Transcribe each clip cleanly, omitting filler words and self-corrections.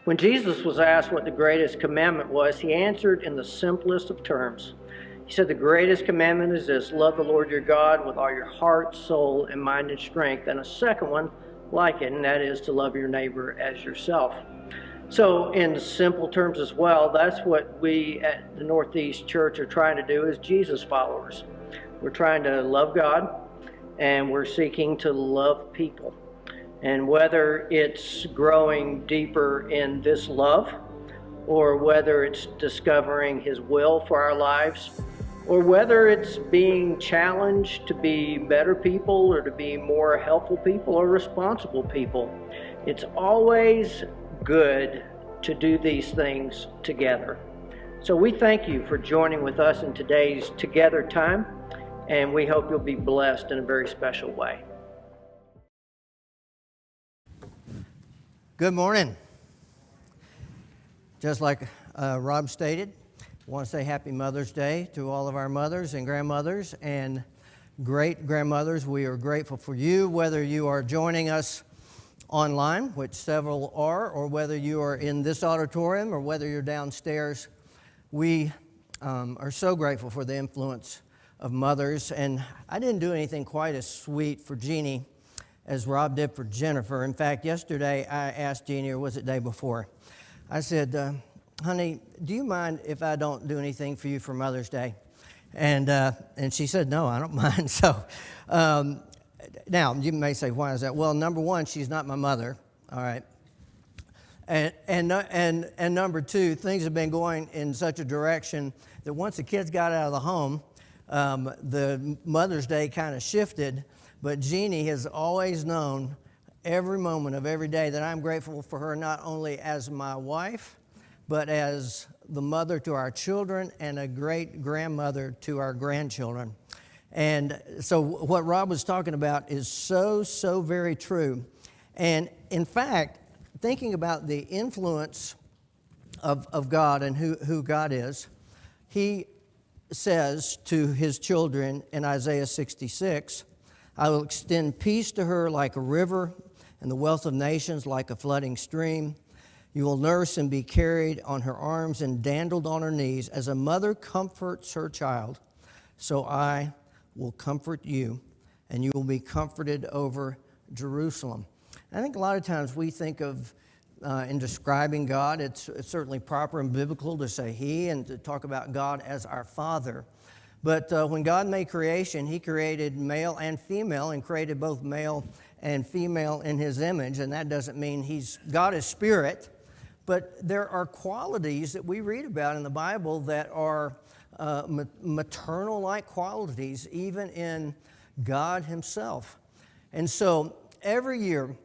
When Jesus was asked what the greatest commandment was, he answered in the simplest of terms. He said, the greatest commandment is this: love the Lord your God with all your heart, soul, and mind and strength. And a second one like it, and that is to love your neighbor as yourself. So in simple terms as well, that's what we at the Northeast Church are trying to do as Jesus followers. We're trying to love God, and we're seeking to love people. And whether it's growing deeper in this love, or whether it's discovering His will for our lives, or whether it's being challenged to be better people or to be more helpful people or responsible people, it's always good to do these things together. So we thank you for joining with us in today's Together time, and we hope you'll be blessed in a very special way. Good morning. Just like Rob stated, I want to say Happy Mother's Day to all of our mothers and grandmothers and great-grandmothers. We are grateful for you, whether you are joining us online, which several are, or whether you are in this auditorium or whether you're downstairs. We are so grateful for the influence of mothers. And I didn't do anything quite as sweet for Jeannie as Rob did for Jennifer. In fact, yesterday I asked Jeannie, or was it the day before, I said, honey, do you mind if I don't do anything for you for Mother's Day? And she said, no, I don't mind. So now you may say, why is that? Well, number one, she's not my mother, all right. And number two, things have been going in such a direction that once the kids got out of the home, the Mother's Day kind of shifted. But Jeannie has always known every moment of every day that I'm grateful for her, not only as my wife, but as the mother to our children and a great grandmother to our grandchildren. And so what Rob was talking about is so very true. And in fact, thinking about the influence of God and who God is, He says to His children in Isaiah 66, I will extend peace to her like a river, and the wealth of nations like a flooding stream. You will nurse and be carried on her arms and dandled on her knees. As a mother comforts her child, so I will comfort you, and you will be comforted over Jerusalem. I think a lot of times we think of, in describing God, it's certainly proper and biblical to say He and to talk about God as our Father. But when God made creation, He created male and female and created both male and female in His image. And that doesn't mean God is spirit, but there are qualities that we read about in the Bible that are maternal-like qualities, even in God Himself. And so every year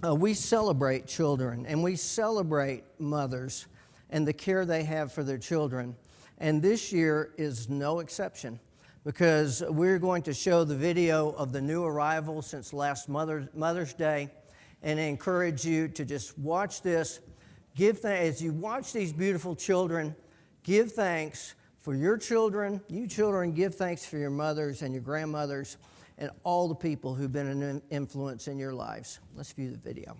we celebrate children and we celebrate mothers and the care they have for their children. And this year is no exception, because we're going to show the video of the new arrival since last Mother's Day, and I encourage you to just watch this. As you watch these beautiful children, give thanks for your children. You children, give thanks for your mothers and your grandmothers and all the people who've been an influence in your lives. Let's view the video.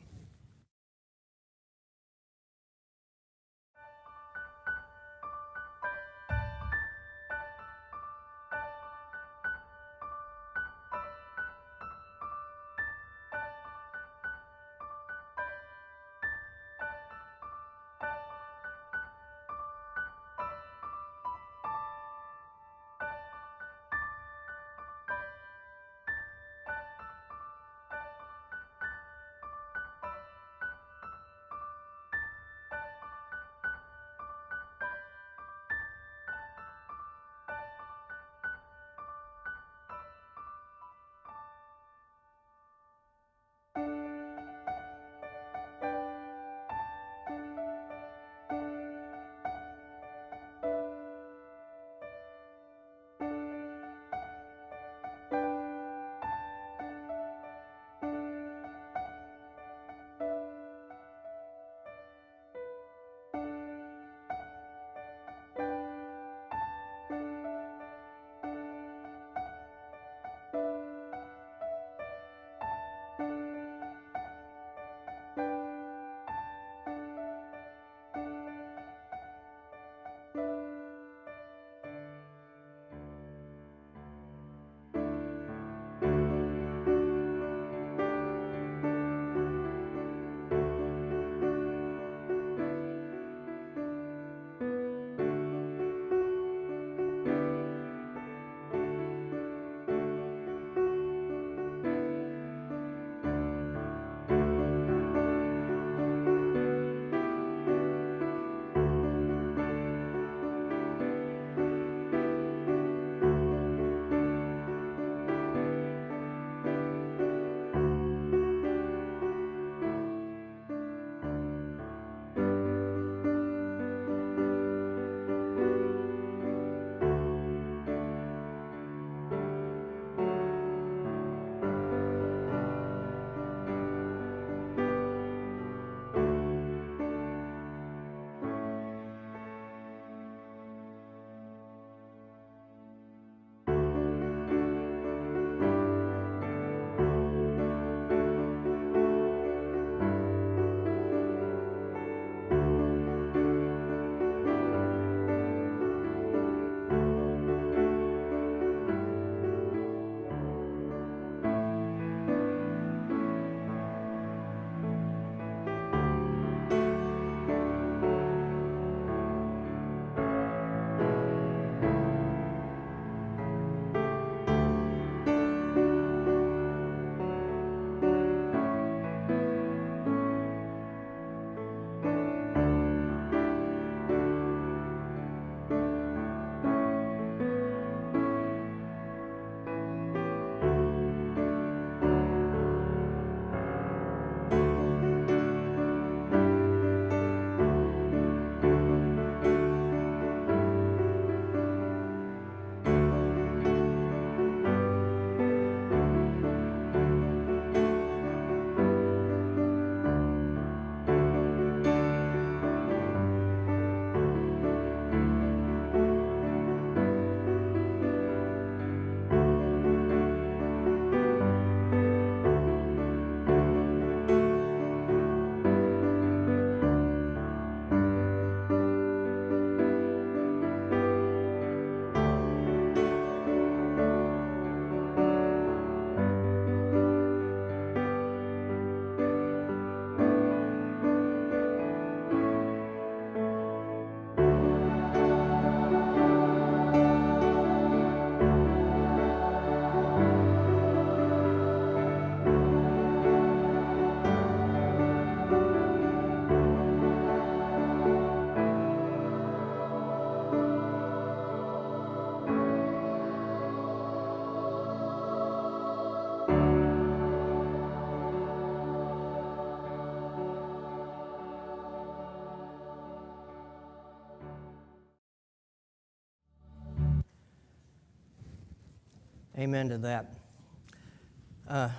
Amen to that.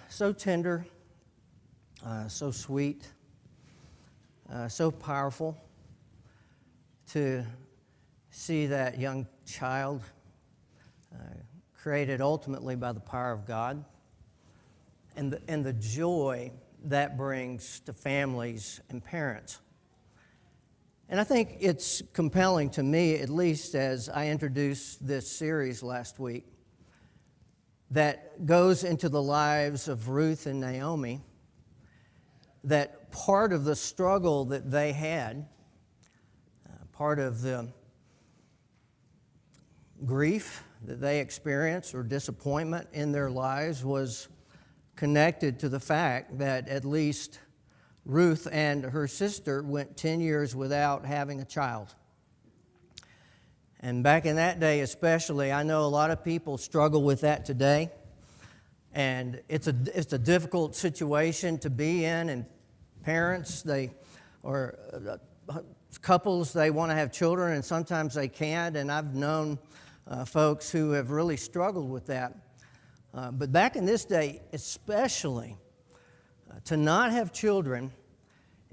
So tender, so sweet, so powerful to see that young child created ultimately by the power of God, and the joy that brings to families and parents. And I think it's compelling to me, at least as I introduced this series last week, that goes into the lives of Ruth and Naomi, that part of the struggle that they had, part of the grief that they experienced or disappointment in their lives was connected to the fact that at least Ruth and her sister went 10 years without having a child. And back in that day especially, I know a lot of people struggle with that today. And it's a difficult situation to be in, and parents, couples, they want to have children, and sometimes they can't. And I've known folks who have really struggled with that. But back in this day, especially, to not have children,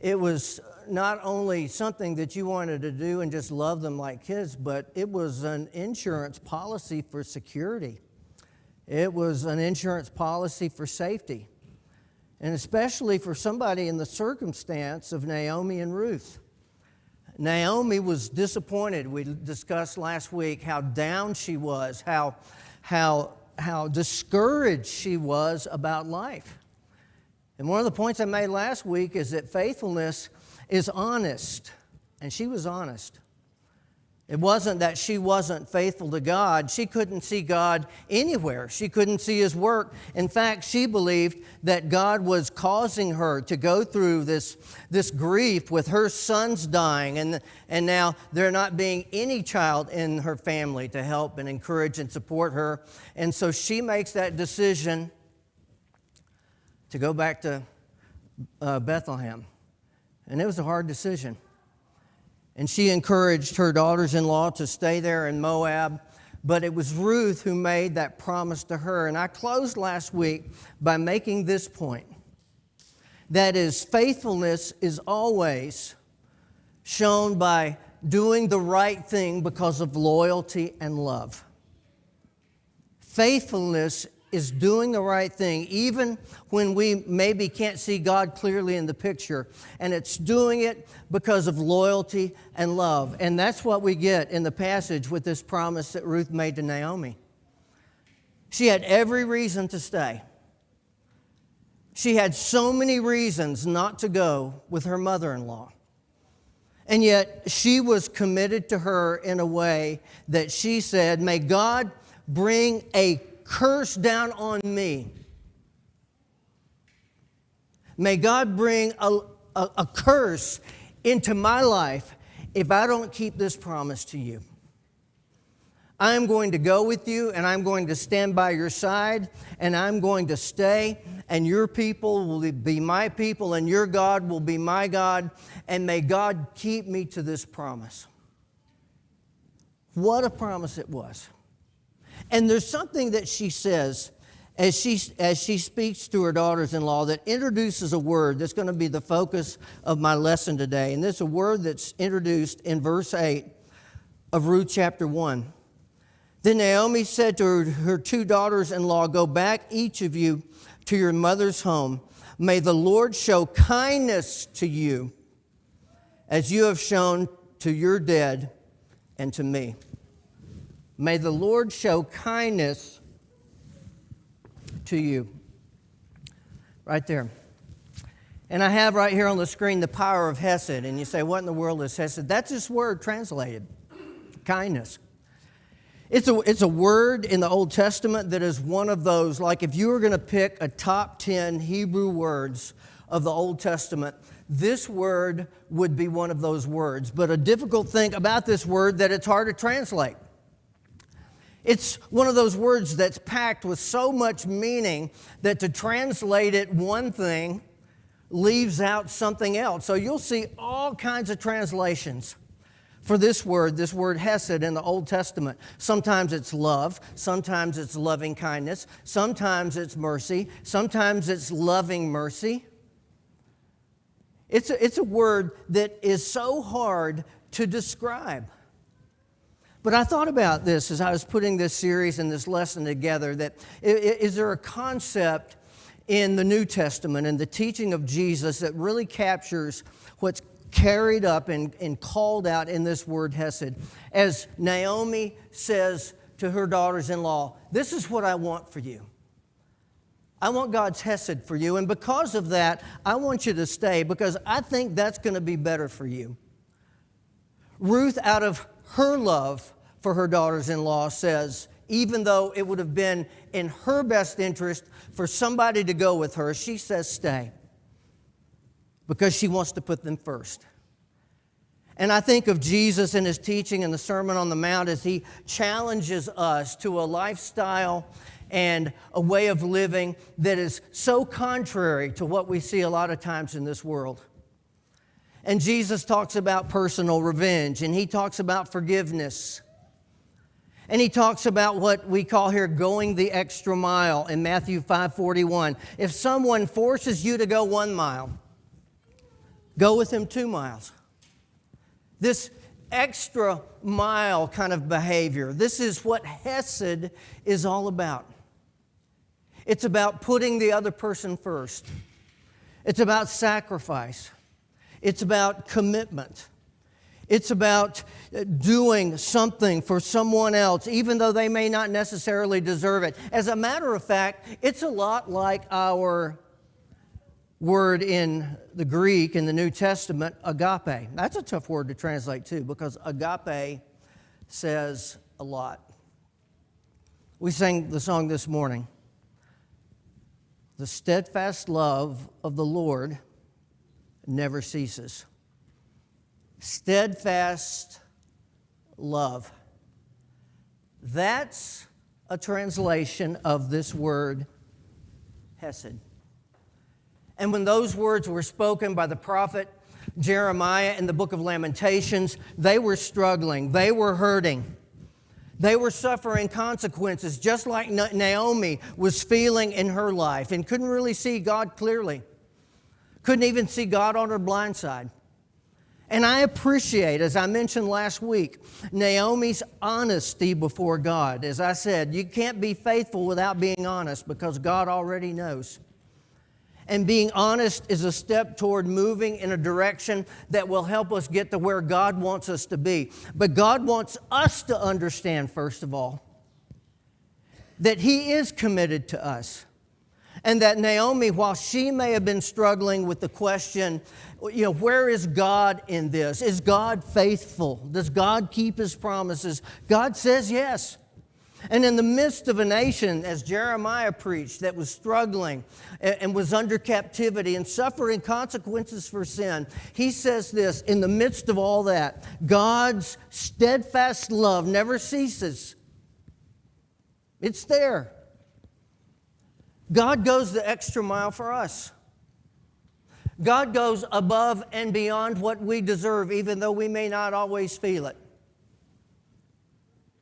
it was not only something that you wanted to do and just love them like kids, but it was an insurance policy for security. It was an insurance policy for safety, and especially for somebody in the circumstance of Naomi and Ruth. Naomi was disappointed. We discussed last week how down she was, how discouraged she was about life. And one of the points I made last week is that faithfulness is honest, and she was honest. It wasn't that she wasn't faithful to God. She couldn't see God anywhere. She couldn't see His work. In fact, she believed that God was causing her to go through this grief with her sons dying, and now there not being any child in her family to help and encourage and support her. And so she makes that decision to go back to Bethlehem. And it was a hard decision. And she encouraged her daughters-in-law to stay there in Moab. But it was Ruth who made that promise to her. And I closed last week by making this point. That is, faithfulness is always shown by doing the right thing because of loyalty and love. Faithfulness is doing the right thing, even when we maybe can't see God clearly in the picture. And it's doing it because of loyalty and love. And that's what we get in the passage with this promise that Ruth made to Naomi. She had every reason to stay. She had so many reasons not to go with her mother-in-law. And yet she was committed to her in a way that she said, "May God bring a curse down on me. May God bring a curse into my life if I don't keep this promise to you. I'm going to go with you, and I'm going to stand by your side, and I'm going to stay, and your people will be my people, and your God will be my God, and may God keep me to this promise." What a promise it was. And there's something that she says as she speaks to her daughters-in-law that introduces a word that's going to be the focus of my lesson today. And this is a word that's introduced in verse 8 of Ruth chapter 1. Then Naomi said to her two daughters-in-law, "Go back, each of you, to your mother's home. May the Lord show kindness to you as you have shown to your dead and to me." May the Lord show kindness to you. Right there. And I have right here on the screen the power of Hesed. And you say, what in the world is Hesed? That's this word translated, kindness. It's a word in the Old Testament that is one of those, like if you were going to pick a top 10 Hebrew words of the Old Testament, this word would be one of those words. But a difficult thing about this word that it's hard to translate. It's one of those words that's packed with so much meaning that to translate it one thing leaves out something else. So you'll see all kinds of translations for this word hesed in the Old Testament. Sometimes it's love, sometimes it's loving kindness, sometimes it's mercy, sometimes it's loving mercy. It's a word that is so hard to describe. But I thought about this as I was putting this series and this lesson together, that is there a concept in the New Testament and the teaching of Jesus that really captures what's carried up and called out in this word hesed? As Naomi says to her daughters-in-law, this is what I want for you. I want God's hesed for you, and because of that, I want you to stay because I think that's going to be better for you. Ruth, out of her love for her daughters-in-law, says, even though it would have been in her best interest for somebody to go with her, she says stay because she wants to put them first. And I think of Jesus and his teaching in the Sermon on the Mount as he challenges us to a lifestyle and a way of living that is so contrary to what we see a lot of times in this world. And Jesus talks about personal revenge, and he talks about forgiveness. And he talks about what we call here going the extra mile in Matthew 5:41. If someone forces you to go 1 mile, go with him 2 miles. This extra mile kind of behavior, this is what hesed is all about. It's about putting the other person first. It's about sacrifice. It's about commitment. It's about doing something for someone else, even though they may not necessarily deserve it. As a matter of fact, it's a lot like our word in the Greek in the New Testament, agape. That's a tough word to translate too, because agape says a lot. We sang the song this morning. The steadfast love of the Lord never ceases. Steadfast love. That's a translation of this word, hesed. And when those words were spoken by the prophet Jeremiah in the book of Lamentations, they were struggling. They were hurting. They were suffering consequences, just like Naomi was feeling in her life and couldn't really see God clearly. Couldn't even see God on her blind side. And I appreciate, as I mentioned last week, Naomi's honesty before God. As I said, you can't be faithful without being honest because God already knows. And being honest is a step toward moving in a direction that will help us get to where God wants us to be. But God wants us to understand, first of all, that He is committed to us. And that Naomi, while she may have been struggling with the question, where is God in this? Is God faithful? Does God keep His promises? God says yes. And in the midst of a nation, as Jeremiah preached, that was struggling and was under captivity and suffering consequences for sin, he says this, in the midst of all that, God's steadfast love never ceases. It's there. God goes the extra mile for us. God goes above and beyond what we deserve, even though we may not always feel it.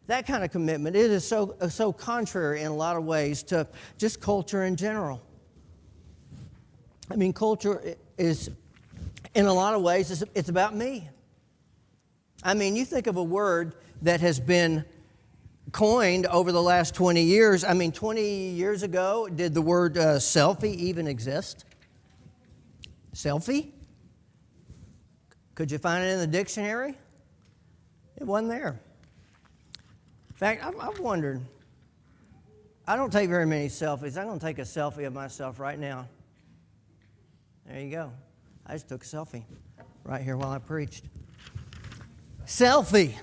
That kind of commitment, it is so contrary in a lot of ways to just culture in general. I mean, culture is, in a lot of ways, it's about me. I mean, you think of a word that has been coined over the last 20 years. I mean, 20 years ago, did the word selfie even exist? Selfie? Could you find it in the dictionary? It wasn't there. In fact, I've wondered, I don't take very many selfies. I'm going to take a selfie of myself right now. There you go. I just took a selfie right here while I preached. Selfie.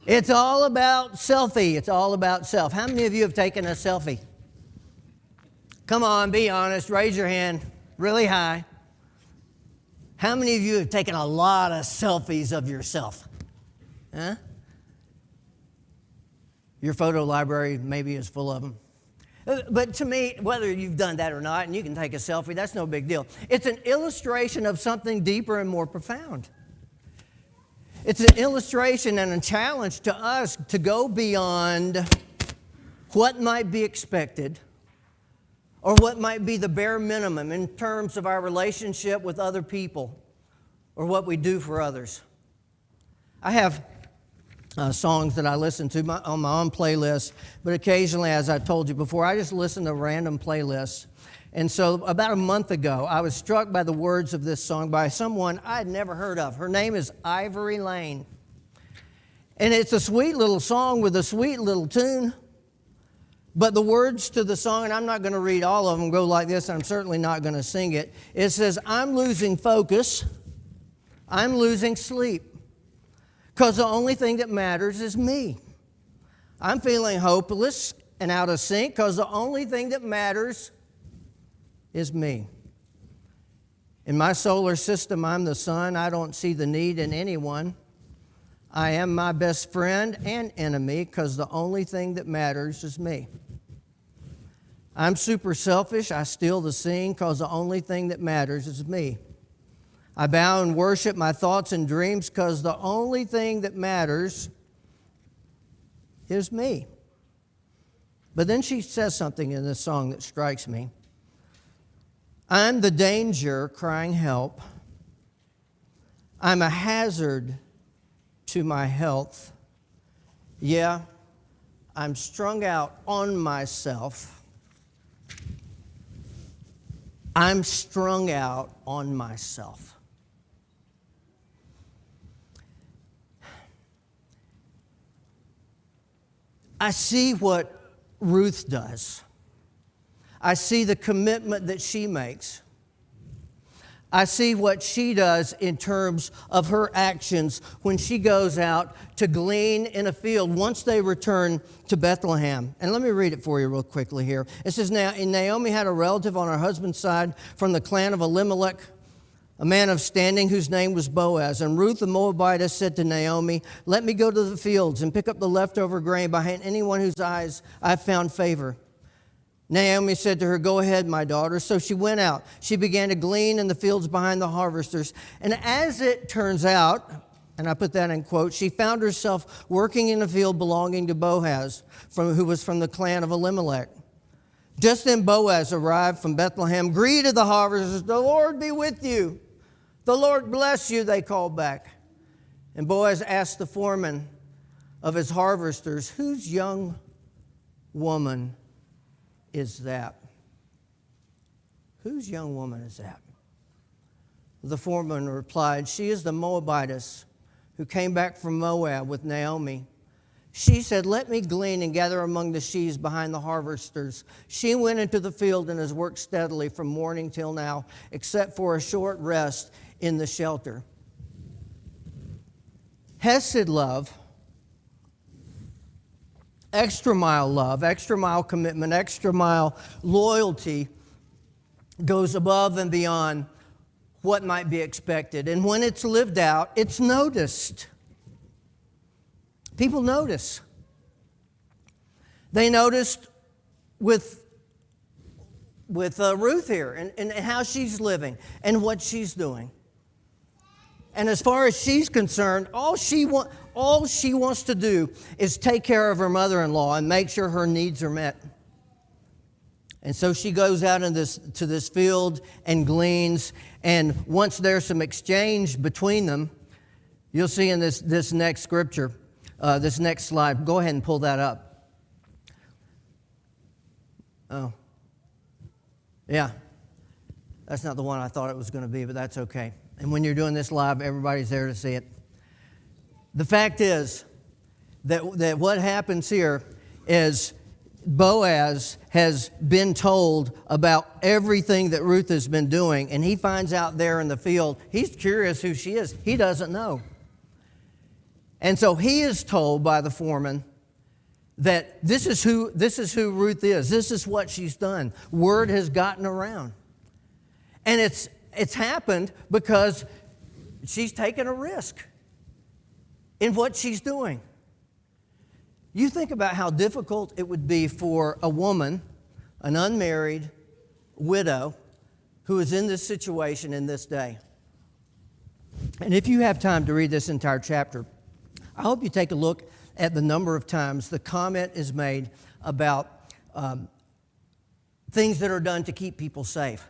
It's all about selfie. It's all about self. How many of you have taken a selfie? Come on, be honest. Raise your hand really high. How many of you have taken a lot of selfies of yourself? Huh? Your photo library maybe is full of them. But to me, whether you've done that or not, and you can take a selfie, that's no big deal. It's an illustration of something deeper and more profound. It's an illustration and a challenge to us to go beyond what might be expected or what might be the bare minimum in terms of our relationship with other people or what we do for others. I have songs that I listen to on my own playlist, but occasionally, as I told you before, I just listen to random playlists. And so about a month ago, I was struck by the words of this song by someone I had never heard of. Her name is Ivory Lane. And it's a sweet little song with a sweet little tune. But the words to the song, and I'm not going to read all of them, go like this, and I'm certainly not going to sing it. It says, I'm losing focus. I'm losing sleep. Because the only thing that matters is me. I'm feeling hopeless and out of sync because the only thing that matters is me. In my solar system, I'm the sun. I don't see the need in anyone. I am my best friend and enemy because the only thing that matters is me. I'm super selfish. I steal the scene because the only thing that matters is me. I bow and worship my thoughts and dreams because the only thing that matters is me. But then she says something in this song that strikes me. I'm the danger crying help. I'm a hazard to my health. Yeah, I'm strung out on myself. I'm strung out on myself. I see what Ruth does. I see the commitment that she makes. I see what she does in terms of her actions when she goes out to glean in a field once they return to Bethlehem. And let me read it for you real quickly here. It says, Now Naomi had a relative on her husband's side from the clan of Elimelech, a man of standing whose name was Boaz. And Ruth the Moabitess said to Naomi, let me go to the fields and pick up the leftover grain behind anyone whose eyes I've found favor. Naomi said to her, go ahead, my daughter. So she went out. She began to glean in the fields behind the harvesters. And as it turns out, and I put that in quotes, she found herself working in a field belonging to Boaz, who was from the clan of Elimelech. Just then Boaz arrived from Bethlehem, greeted the harvesters, the Lord be with you. The Lord bless you, they called back. And Boaz asked the foreman of his harvesters, whose young woman is that? Whose young woman is that? The foreman replied, she is the Moabitess who came back from Moab with Naomi. She said, let me glean and gather among the sheaves behind the harvesters. She went into the field and has worked steadily from morning till now, except for a short rest in the shelter. Hesed love, extra mile commitment, extra mile loyalty goes above and beyond what might be expected. And when it's lived out, it's noticed. People notice. They noticed with Ruth here and how she's living and what she's doing. And as far as she's concerned, all she wants to do is take care of her mother-in-law and make sure her needs are met. And so she goes out to this field and gleans. And once there's some exchange between them, you'll see in this next scripture, this next slide. Go ahead and pull that up. Oh. Yeah. That's not the one I thought it was going to be, but that's okay. And when you're doing this live, everybody's there to see it. The fact is that what happens here is Boaz has been told about everything that Ruth has been doing, and he finds out there in the field, he's curious who she is. He doesn't know. And so he is told by the foreman that this is who Ruth is. This is what she's done. Word has gotten around. And it's happened because she's taken a risk in what she's doing. You think about how difficult it would be for a woman, an unmarried widow, who is in this situation in this day. And if you have time to read this entire chapter, I hope you take a look at the number of times the comment is made about things that are done to keep people safe.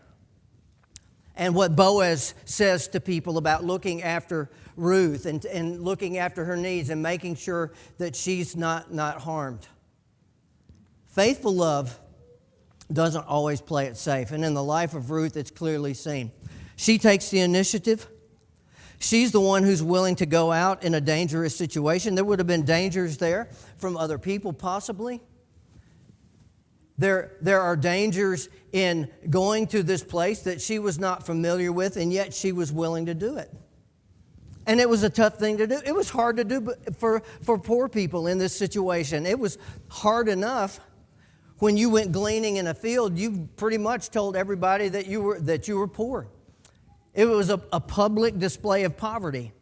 And what Boaz says to people about looking after Ruth and looking after her needs and making sure that she's not harmed. Faithful love doesn't always play it safe. And in the life of Ruth, it's clearly seen. She takes the initiative. She's the one who's willing to go out in a dangerous situation. There would have been dangers there from other people, possibly. There are dangers in going to this place that she was not familiar with, and yet she was willing to do it. And it was a tough thing to do. It was hard to do for poor people in this situation. It was hard enough when you went gleaning in a field. You pretty much told everybody that you were poor. It was a public display of poverty.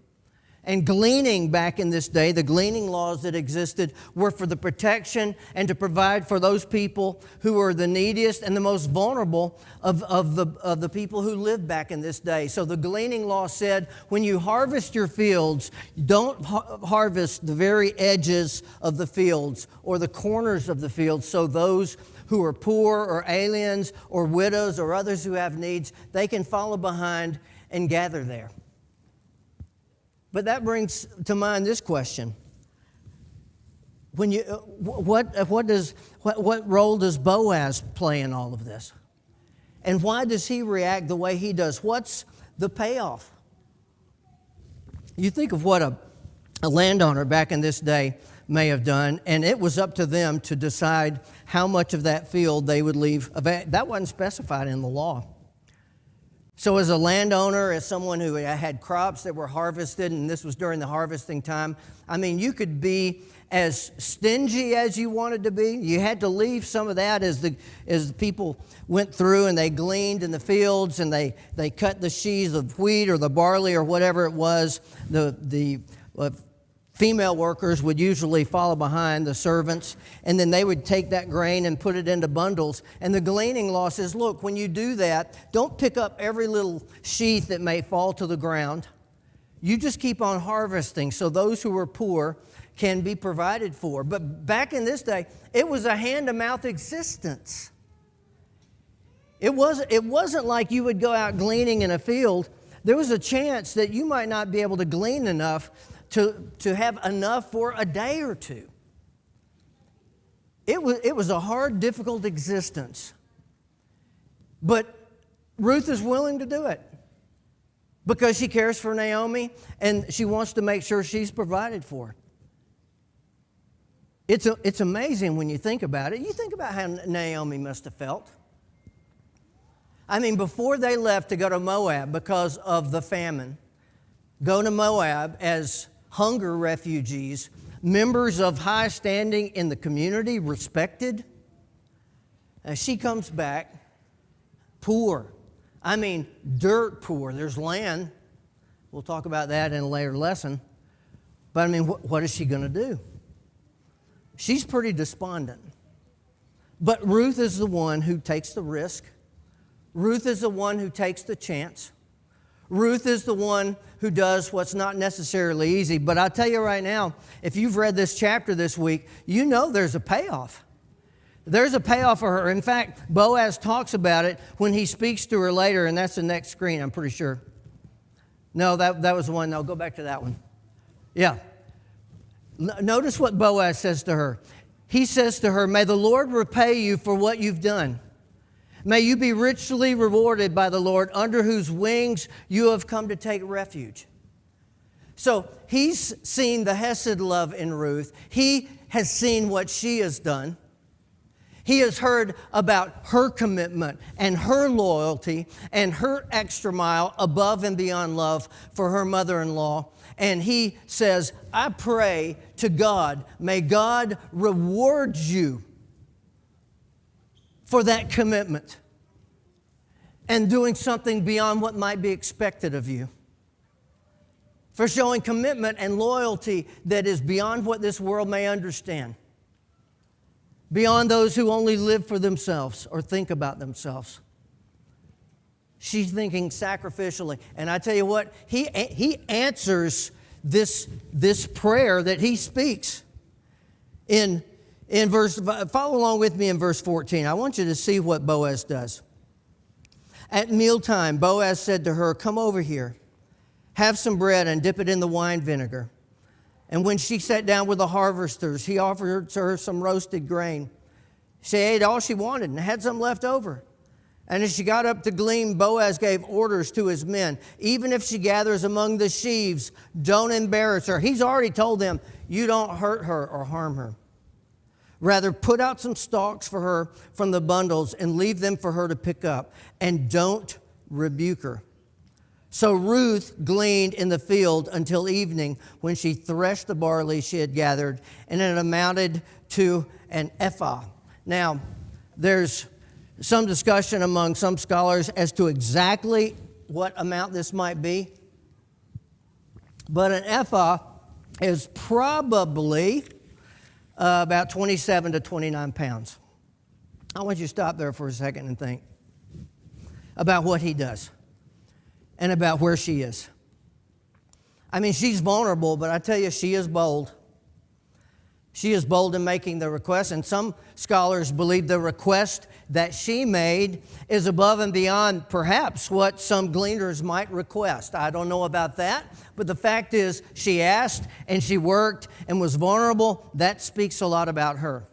And gleaning back in this day, the gleaning laws that existed were for the protection and to provide for those people who were the neediest and the most vulnerable of the people who lived back in this day. So the gleaning law said, when you harvest your fields, don't harvest the very edges of the fields or the corners of the fields, so those who are poor or aliens or widows or others who have needs, they can follow behind and gather there. But that brings to mind this question: what role does Boaz play in all of this? And why does he react the way he does? What's the payoff? You think of what a landowner back in this day may have done, and it was up to them to decide how much of that field they would leave. That wasn't specified in the law. So as a landowner, as someone who had crops that were harvested, and this was during the harvesting time, I mean, you could be as stingy as you wanted to be. You had to leave some of that as the people went through and they gleaned in the fields and they cut the sheaves of wheat or the barley or whatever it was. The female workers would usually follow behind the servants, and then they would take that grain and put it into bundles. And the gleaning law says, look, when you do that, don't pick up every little sheath that may fall to the ground. You just keep on harvesting so those who are poor can be provided for. But back in this day, it was a hand-to-mouth existence. It wasn't like you would go out gleaning in a field. There was a chance that you might not be able to glean enough to have enough for a day or two. It was a hard, difficult existence. But Ruth is willing to do it because she cares for Naomi and she wants to make sure she's provided for. It's amazing when you think about it. You think about how Naomi must have felt. I mean, before they left to go to Moab because of the famine, go to Moab as hunger refugees, members of high standing in the community, respected. And she comes back poor. I mean, dirt poor. There's land. We'll talk about that in a later lesson. But I mean, what is she going to do? She's pretty despondent. But Ruth is the one who takes the risk. Ruth is the one who takes the chance. Ruth is the one who does what's not necessarily easy. But I'll tell you right now, if you've read this chapter this week, you know there's a payoff. There's a payoff for her. In fact, Boaz talks about it when he speaks to her later, and that's the next screen, I'm pretty sure. No, that was the one. No, go back to that one. Yeah. Notice what Boaz says to her. He says to her, "May the Lord repay you for what you've done. May you be richly rewarded by the Lord, under whose wings you have come to take refuge." So he's seen the Hesed love in Ruth. He has seen what she has done. He has heard about her commitment and her loyalty and her extra mile above and beyond love for her mother-in-law. And he says, I pray to God, may God reward you for that commitment and doing something beyond what might be expected of you. For showing commitment and loyalty that is beyond what this world may understand. Beyond those who only live for themselves or think about themselves. She's thinking sacrificially. And I tell you what, he answers this prayer that he speaks. In verse, follow along with me in verse 14. I want you to see what Boaz does. At mealtime, Boaz said to her, "Come over here, have some bread and dip it in the wine vinegar." And when she sat down with the harvesters, he offered her some roasted grain. She ate all she wanted and had some left over. And as she got up to glean, Boaz gave orders to his men. Even if she gathers among the sheaves, don't embarrass her. He's already told them, you don't hurt her or harm her. Rather, put out some stalks for her from the bundles and leave them for her to pick up. And don't rebuke her. So Ruth gleaned in the field until evening, when she threshed the barley she had gathered, and it amounted to an ephah. Now, there's some discussion among some scholars as to exactly what amount this might be. But an ephah is probably about 27 to 29 pounds. I want you to stop there for a second and think about what he does and about where she is. I mean, she's vulnerable, but I tell you, she is bold. She is bold in making the request, and some scholars believe the request that she made is above and beyond perhaps what some gleaners might request. I don't know about that, but the fact is she asked and she worked and was vulnerable. That speaks a lot about her.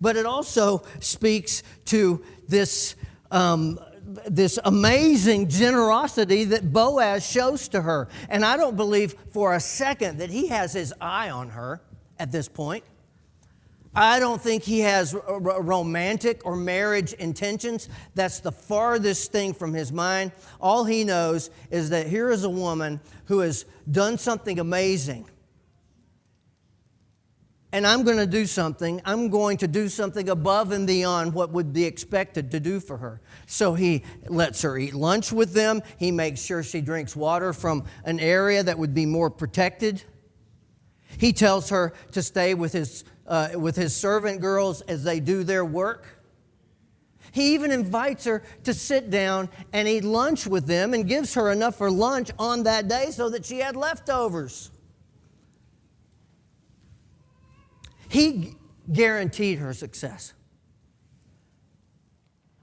But it also speaks to this amazing generosity that Boaz shows to her. And I don't believe for a second that he has his eye on her at this point. I don't think he has romantic or marriage intentions. That's the farthest thing from his mind. All he knows is that here is a woman who has done something amazing. And I'm going to do something. I'm going to do something above and beyond what would be expected to do for her. So he lets her eat lunch with them. He makes sure she drinks water from an area that would be more protected. He tells her to stay with his servant girls as they do their work. He even invites her to sit down and eat lunch with them and gives her enough for lunch on that day so that she had leftovers. He guaranteed her success.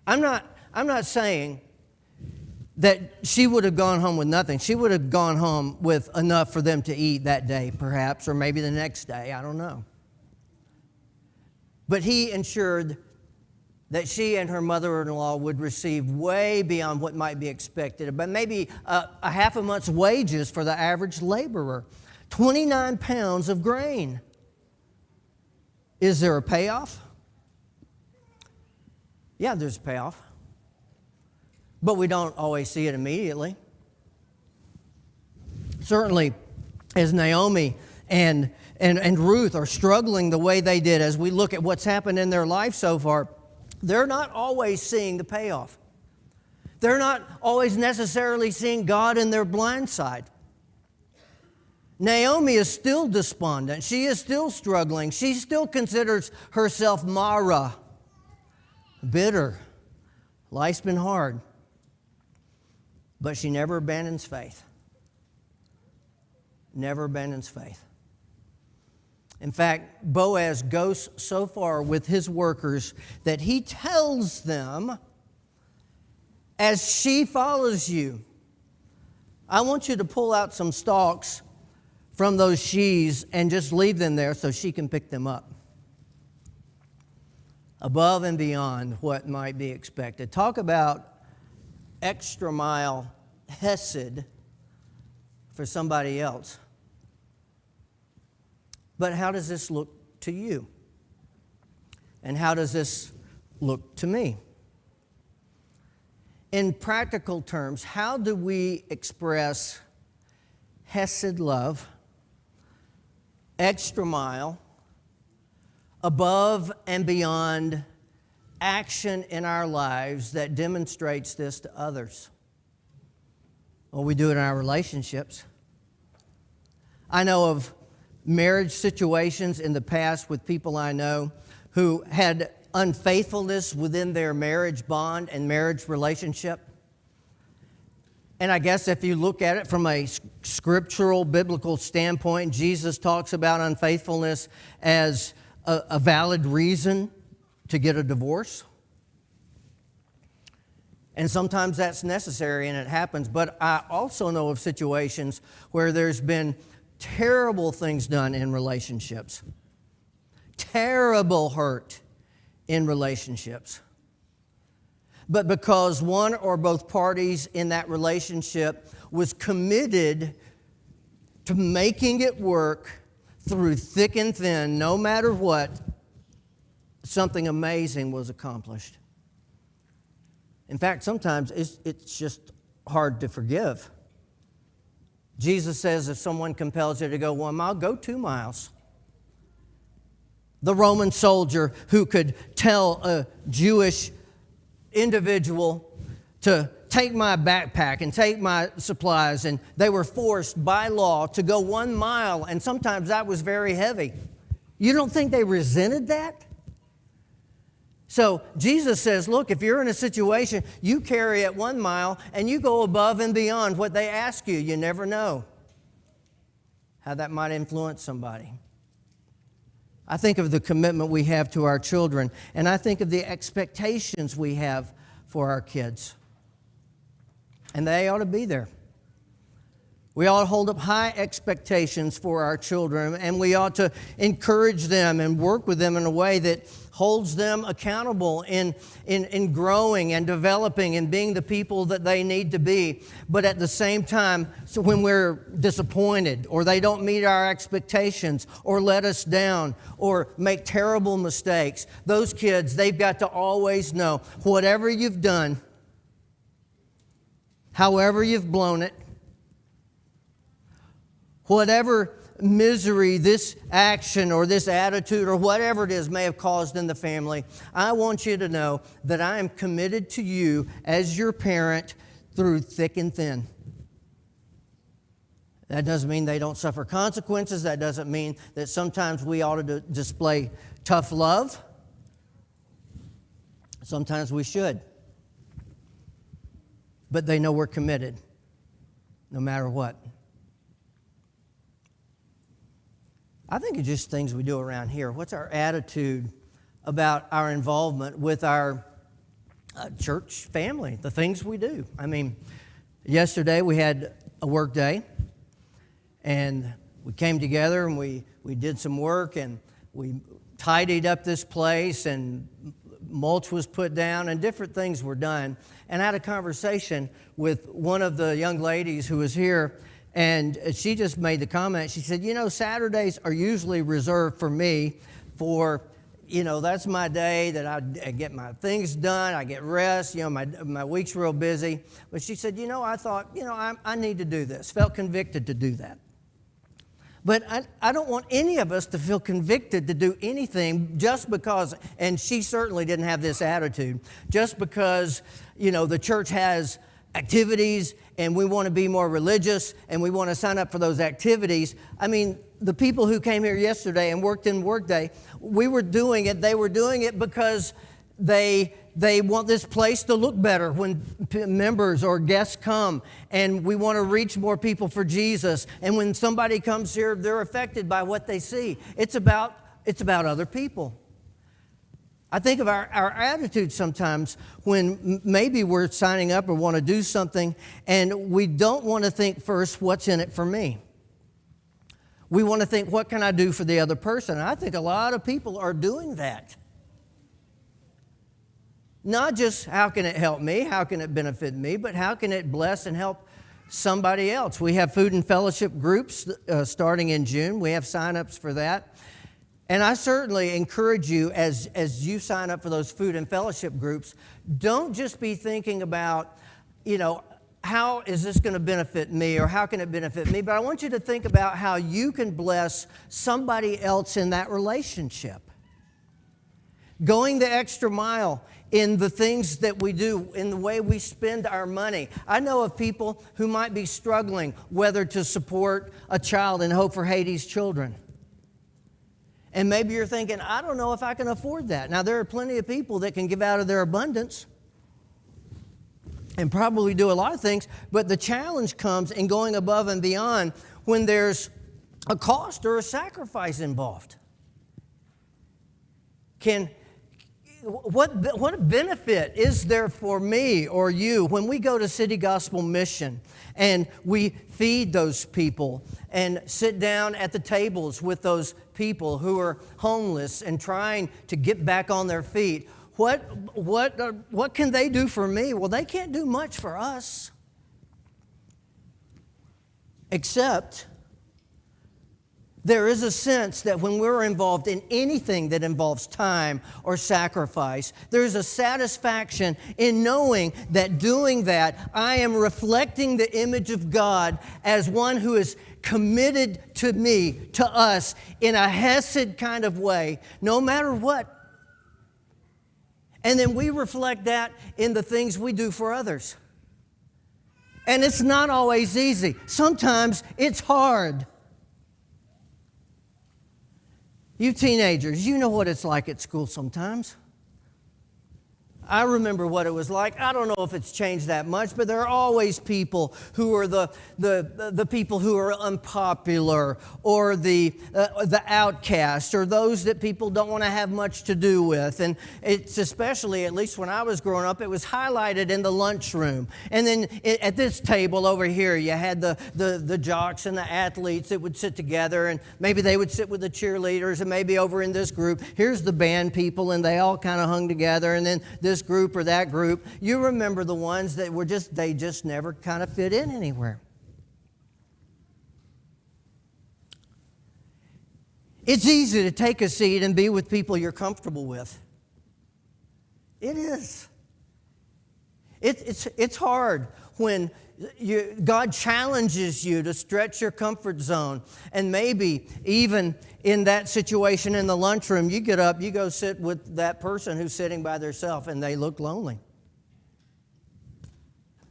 I'm not saying that she would have gone home with nothing. She would have gone home with enough for them to eat that day, perhaps, or maybe the next day. I don't know. But he ensured that she and her mother-in-law would receive way beyond what might be expected, but maybe a half a month's wages for the average laborer. 29 pounds of grain. Is there a payoff? Yeah, there's a payoff. But we don't always see it immediately. Certainly, as Naomi and Ruth are struggling the way they did, as we look at what's happened in their life so far, they're not always seeing the payoff. They're not always necessarily seeing God in their blind side. Naomi is still despondent. She is still struggling. She still considers herself Mara, bitter. Life's been hard. But she never abandons faith. Never abandons faith. In fact, Boaz goes so far with his workers that he tells them, as she follows you, I want you to pull out some stalks from those sheaves and just leave them there so she can pick them up. Above and beyond what might be expected. Talk about extra mile hesed for somebody else. But how does this look to you? And how does this look to me? In practical terms, how do we express hesed love, extra mile, above and beyond action in our lives that demonstrates this to others? Well, we do it in our relationships. I know of marriage situations in the past with people I know who had unfaithfulness within their marriage bond and marriage relationship. And I guess if you look at it from a scriptural, biblical standpoint, Jesus talks about unfaithfulness as a valid reason to get a divorce. And sometimes that's necessary and it happens. But I also know of situations where there's been terrible things done in relationships. Terrible hurt in relationships. But because one or both parties in that relationship was committed to making it work through thick and thin, no matter what, something amazing was accomplished. In fact, sometimes it's just hard to forgive. Jesus says if someone compels you to go 1 mile, go 2 miles. The Roman soldier who could tell a Jewish individual to take my backpack and take my supplies, and they were forced by law to go 1 mile, and sometimes that was very heavy. You don't think they resented that? So Jesus says, look, if you're in a situation, you carry it 1 mile and you go above and beyond what they ask you. You never know how that might influence somebody. I think of the commitment we have to our children, and I think of the expectations we have for our kids. And they ought to be there. We ought to hold up high expectations for our children, and we ought to encourage them and work with them in a way that holds them accountable in growing and developing and being the people that they need to be. But at the same time, so when we're disappointed or they don't meet our expectations or let us down or make terrible mistakes, those kids, they've got to always know whatever you've done, however you've blown it, whatever misery this action or this attitude or whatever it is may have caused in the family, I want you to know that I am committed to you as your parent through thick and thin. That doesn't mean they don't suffer consequences. That doesn't mean that sometimes we ought to display tough love. Sometimes we should. But they know we're committed no matter what. I think it's just things we do around here. What's our attitude about our involvement with our church family, the things we do? I mean, yesterday we had a work day, and we came together and we did some work, and we tidied up this place, and mulch was put down, and different things were done. And I had a conversation with one of the young ladies who was here, and she just made the comment. She said, Saturdays are usually reserved for me for, that's my day that I get my things done, I get rest, my week's real busy. But she said, I thought, I need to do this. Felt convicted to do that. But I don't want any of us to feel convicted to do anything just because, and she certainly didn't have this attitude, just because, the church has activities and we want to be more religious and we want to sign up for those activities. I mean, the people who came here yesterday and worked in Workday, we were doing it. They were doing it because they want this place to look better when members or guests come, and we want to reach more people for Jesus. And when somebody comes here, they're affected by what they see. It's about other people. I think of our attitude sometimes when maybe we're signing up or want to do something, and we don't want to think first, what's in it for me? We want to think, what can I do for the other person? And I think a lot of people are doing that. Not just how can it help me, how can it benefit me, but how can it bless and help somebody else. We have food and fellowship groups starting in June. We have sign-ups for that. And I certainly encourage you as you sign up for those food and fellowship groups, don't just be thinking about, how is this going to benefit me or how can it benefit me? But I want you to think about how you can bless somebody else in that relationship. Going the extra mile in the things that we do, in the way we spend our money. I know of people who might be struggling whether to support a child in Hope for Haiti's Children. And maybe you're thinking, I don't know if I can afford that. Now, there are plenty of people that can give out of their abundance. and probably do a lot of things, but the challenge comes in going above and beyond when there's a cost or a sacrifice involved. What benefit is there for me or you when we go to City Gospel Mission and we feed those people and sit down at the tables with those people who are homeless and trying to get back on their feet? What can they do for me? Well, they can't do much for us, except there is a sense that when we're involved in anything that involves time or sacrifice, there's a satisfaction in knowing that doing that, I am reflecting the image of God as one who is committed to me, to us, in a hesed kind of way, no matter what. And then we reflect that in the things we do for others. And it's not always easy. Sometimes it's hard. You teenagers, you know what it's like at school sometimes. I remember what it was like. I don't know if it's changed that much, but there are always people who are the people who are unpopular, or the outcast, or those that people don't want to have much to do with. And it's especially, at least when I was growing up, it was highlighted in the lunchroom. And then at this table over here, you had the jocks and the athletes that would sit together, and maybe they would sit with the cheerleaders, and maybe over in this group, here's the band people, and they all kind of hung together, and then this group or that group. You remember the ones that were they just never kind of fit in anywhere. It's easy to take a seat and be with people you're comfortable with. It is. It's hard when God challenges you to stretch your comfort zone. And maybe even in that situation in the lunchroom, you get up, you go sit with that person who's sitting by themselves and they look lonely.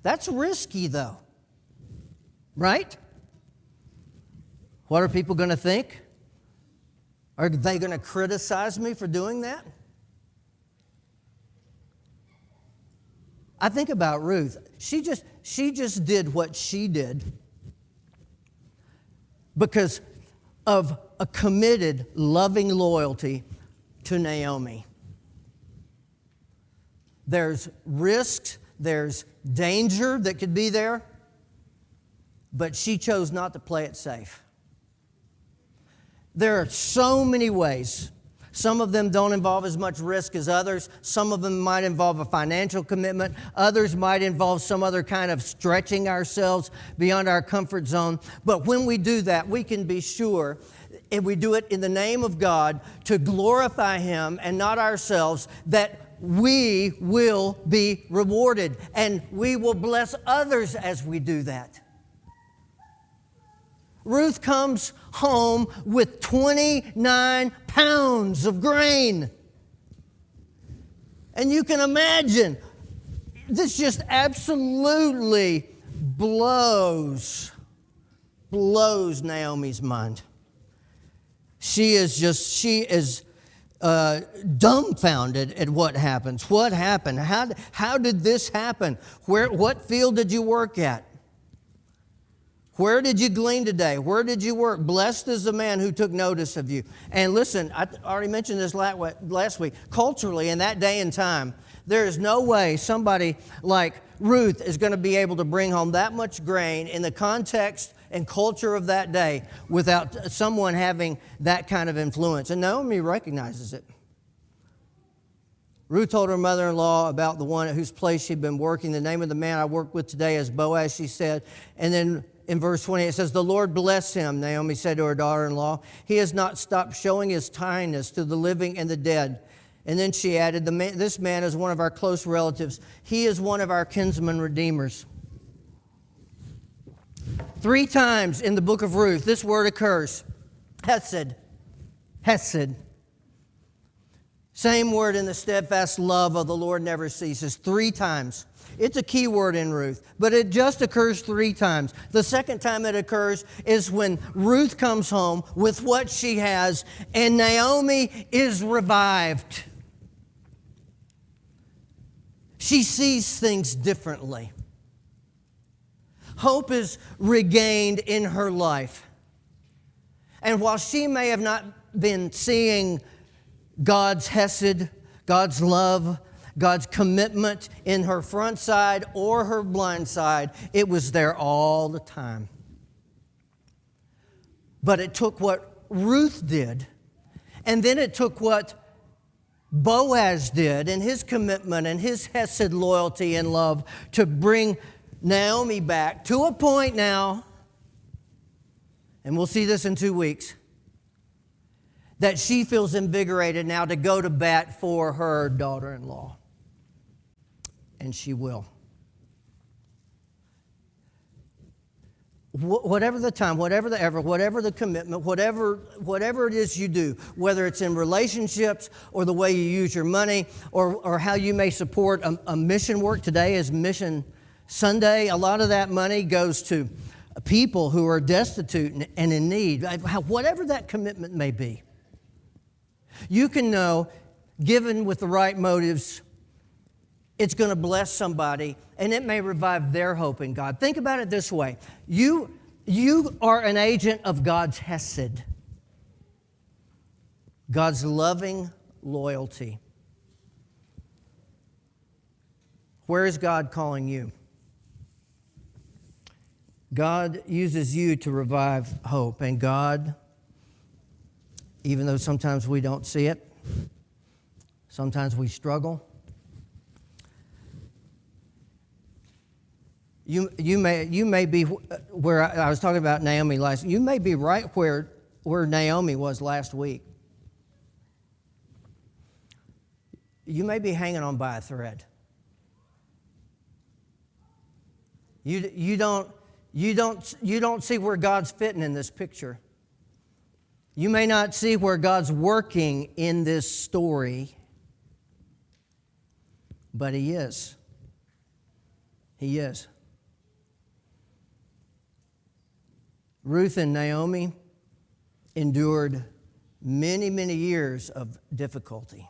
That's risky though, right? What are people going to think? Are they going to criticize me for doing that? I think about Ruth. She just did what she did because of a committed, loving loyalty to Naomi. There's risks, there's danger that could be there, but she chose not to play it safe. There are so many ways. Some of them don't involve as much risk as others. Some of them might involve a financial commitment. Others might involve some other kind of stretching ourselves beyond our comfort zone. But when we do that, we can be sure, and we do it in the name of God to glorify Him and not ourselves, that we will be rewarded and we will bless others as we do that. Ruth comes home with 29 pounds of grain. And you can imagine, this just absolutely blows Naomi's mind. She is dumbfounded at what happens. What happened? How did this happen? What field did you work at? Where did you glean today? Where did you work? Blessed is the man who took notice of you. And listen, I already mentioned this last week. Culturally, in that day and time, there is no way somebody like Ruth is going to be able to bring home that much grain in the context and culture of that day without someone having that kind of influence. And Naomi recognizes it. Ruth told her mother-in-law about the one at whose place she'd been working. The name of the man I work with today is Boaz, she said. And then in verse 20, it says, "The Lord bless him," Naomi said to her daughter-in-law. "He has not stopped showing his kindness to the living and the dead." And then she added, "This man is one of our close relatives. He is one of our kinsman redeemers." 3 times in the book of Ruth, this word occurs. Hesed. Hesed. Same word in the steadfast love of the Lord never ceases. 3 times. It's a key word in Ruth, but it just occurs 3 times. The second time it occurs is when Ruth comes home with what she has, and Naomi is revived. She sees things differently. Hope is regained in her life. And while she may have not been seeing God's hesed, God's love, God's commitment in her front side or her blind side, it was there all the time. But it took what Ruth did, and then it took what Boaz did and his commitment and his hesed loyalty and love to bring Naomi back to a point now, and we'll see this in 2 weeks, that she feels invigorated now to go to bat for her daughter-in-law. And she will. Whatever the time, whatever the effort, whatever the commitment, whatever it is you do, whether it's in relationships or the way you use your money or how you may support a mission work. Today is Mission Sunday. A lot of that money goes to people who are destitute and in need. Whatever that commitment may be, you can know, given with the right motives, it's going to bless somebody, and it may revive their hope in God. Think about it this way. You are an agent of God's hesed, God's loving loyalty. Where is God calling you? God uses you to revive hope, and God, even though sometimes we don't see it, sometimes we struggle, You may be where I was talking about Naomi last. You may be right where Naomi was last week. You may be hanging on by a thread. You don't see where God's fitting in this picture. You may not see where God's working in this story, but He is. He is. Ruth and Naomi endured many, many years of difficulty.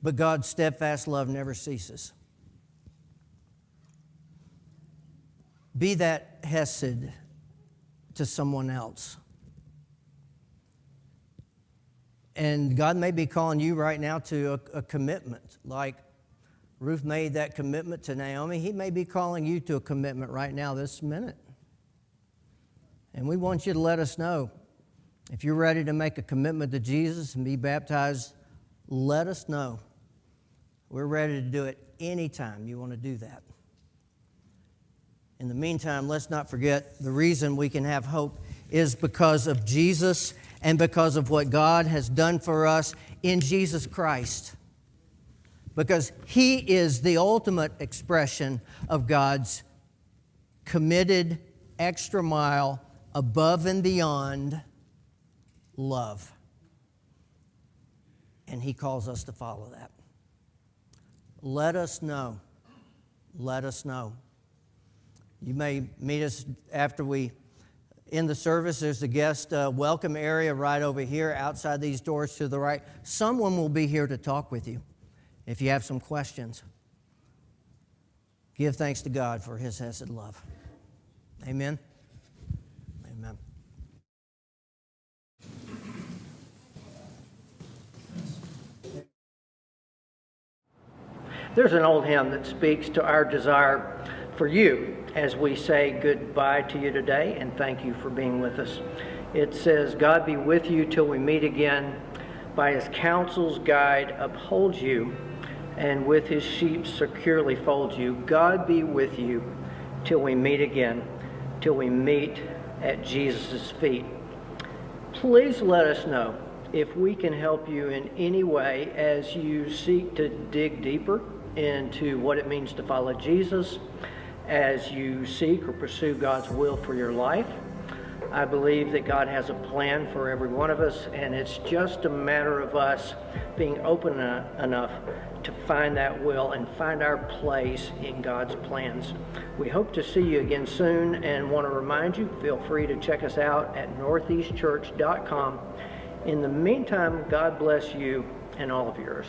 But God's steadfast love never ceases. Be that hesed to someone else. And God may be calling you right now to a commitment, like Ruth made that commitment to Naomi. He may be calling you to a commitment right now this minute. And we want you to let us know. If you're ready to make a commitment to Jesus and be baptized, let us know. We're ready to do it anytime you want to do that. In the meantime, let's not forget the reason we can have hope is because of Jesus and because of what God has done for us in Jesus Christ. Because He is the ultimate expression of God's committed, extra mile, above and beyond love. And He calls us to follow that. Let us know. Let us know. You may meet us after we end the service. There's the guest welcome area right over here outside these doors to the right. Someone will be here to talk with you. If you have some questions, give thanks to God for His hesed love. Amen. Amen. There's an old hymn that speaks to our desire for you as we say goodbye to you today and thank you for being with us. It says, God be with you till we meet again. By His counsel's guide uphold you, and with His sheep securely fold you. God be with you till we meet again, till we meet at Jesus' feet. Please let us know if we can help you in any way as you seek to dig deeper into what it means to follow Jesus, as you seek or pursue God's will for your life. I believe that God has a plan for every one of us, and it's just a matter of us being open enough to find that will and find our place in God's plans. We hope to see you again soon and want to remind you, feel free to check us out at northeastchurch.com. In the meantime, God bless you and all of yours.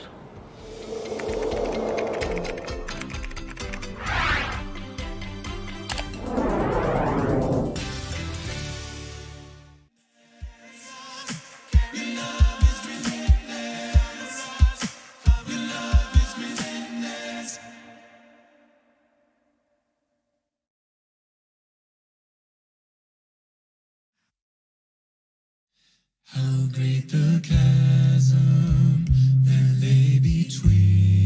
How great the chasm that lay between